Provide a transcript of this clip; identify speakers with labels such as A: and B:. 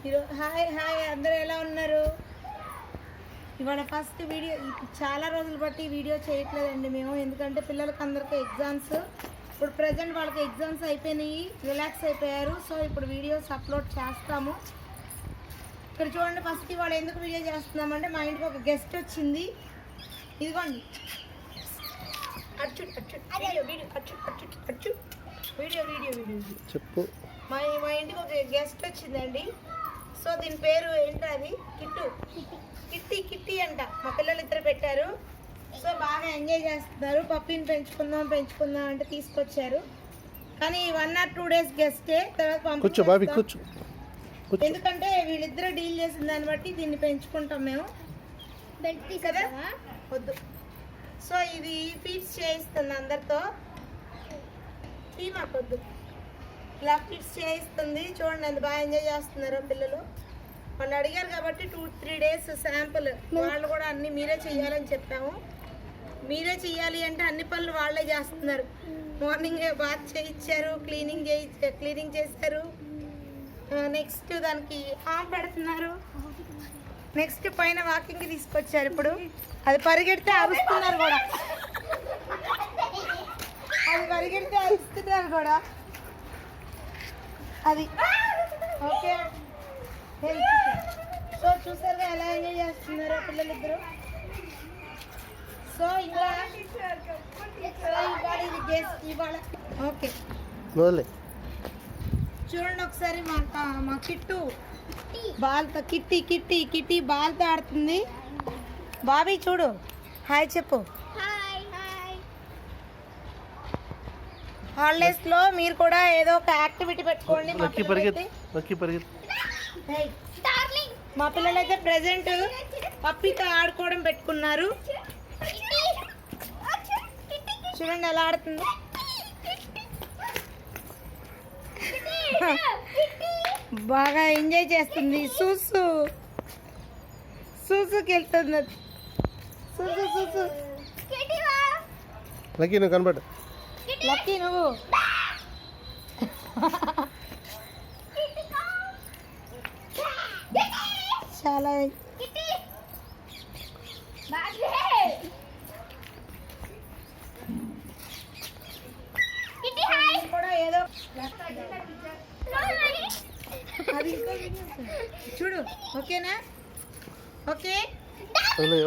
A: Hi hi అందరూ ఎలా ఉన్నారు? ఇవాళ ఫస్ట్ వీడియో. చాలా రోజులు బట్టి వీడియో చేయట్లేదండి మేము, ఎందుకంటే పిల్లలకి అందరికీ ఎగ్జామ్స్. ఇప్పుడు ప్రజెంట్ వాళ్ళకి ఎగ్జామ్స్ అయిపోయినాయి, రిలాక్స్ అయిపోయారు. సో ఇప్పుడు వీడియోస్ అప్లోడ్ చేస్తాము. ఇక్కడ చూడండి, ఫస్ట్ ఇవాళ ఎందుకు వీడియో చేస్తున్నామంటే మా ఇంటికి ఒక గెస్ట్ వచ్చింది. ఇదిగోండి,
B: చెప్పు.
A: మా ఇంటికి ఒక గెస్ట్ వచ్చిందండి. సో దీని పేరు ఏంటి? అది కిట్టి అంట. మా పిల్లలు ఇద్దరు పెట్టారు. సో బాగా ఎంజాయ్ చేస్తున్నారు. పప్పీని పెంచుకుందాం అంటే తీసుకొచ్చారు. కానీ 1 or 2 days గెస్టే, తర్వాత ఎందుకంటే వీళ్ళిద్దరూ డీల్ చేసిన దాన్ని బట్టి దీన్ని పెంచుకుంటాం మేము కదా. వద్దు. సో ఇది ఫీడ్స్ చేయిస్తుంది అందరితో. మాకొద్దు. ఇలా ఫీడ్స్ చేయిస్తుంది. చూడండి ఎంత బాగా ఎంజాయ్ చేస్తున్నారో పిల్లలు. వాళ్ళు అడిగారు కాబట్టి 2-3 days శాంపుల్. వాళ్ళు కూడా అన్ని మీరే చెయ్యాలని చెప్పాము. మీరే చెయ్యాలి అంటే అన్ని పనులు వాళ్ళే చేస్తున్నారు. మార్నింగ్ బాత్ చేయించారు, క్లీనింగ్ చేశారు. నెక్స్ట్ దానికి ఆమ్ పెడుతున్నారు. నెక్స్ట్ పైన వాకింగ్కి తీసుకొచ్చారు. ఇప్పుడు అది పరిగెడితే అరుస్తున్నారు కూడా. అది ఓకే. సో చూసారుగా ఎలా ఎంజాయ్ చేస్తున్నారో పిల్లలిద్దరు. సో ఇవాళ ఓకే చూడండి ఒకసారి మా కిట్టు బాల్తో కిట్టి బాల్తో ఆడుతుంది. బాబీ చూడు, హాయ్ చెప్పు. హాలిడేస్ లో మీరు కూడా ఏదో ఒక యాక్టివిటీ పెట్టుకోండి. మా పిల్లలైతే ప్రెసెంట్ పప్పీతో ఆడుకోవడం పెట్టుకున్నారు. చూడండి ఎలా ఆడుతుంది. బాగా ఎంజాయ్ చేస్తుంది. సూసుకి వెళ్తుంది. సూసు
B: నువ్వు కనబడు.
A: లక్కీ నువ్వు చాలా కూడా ఏదో అది చూడు. ఓకేనా? ఓకే
B: వదిలే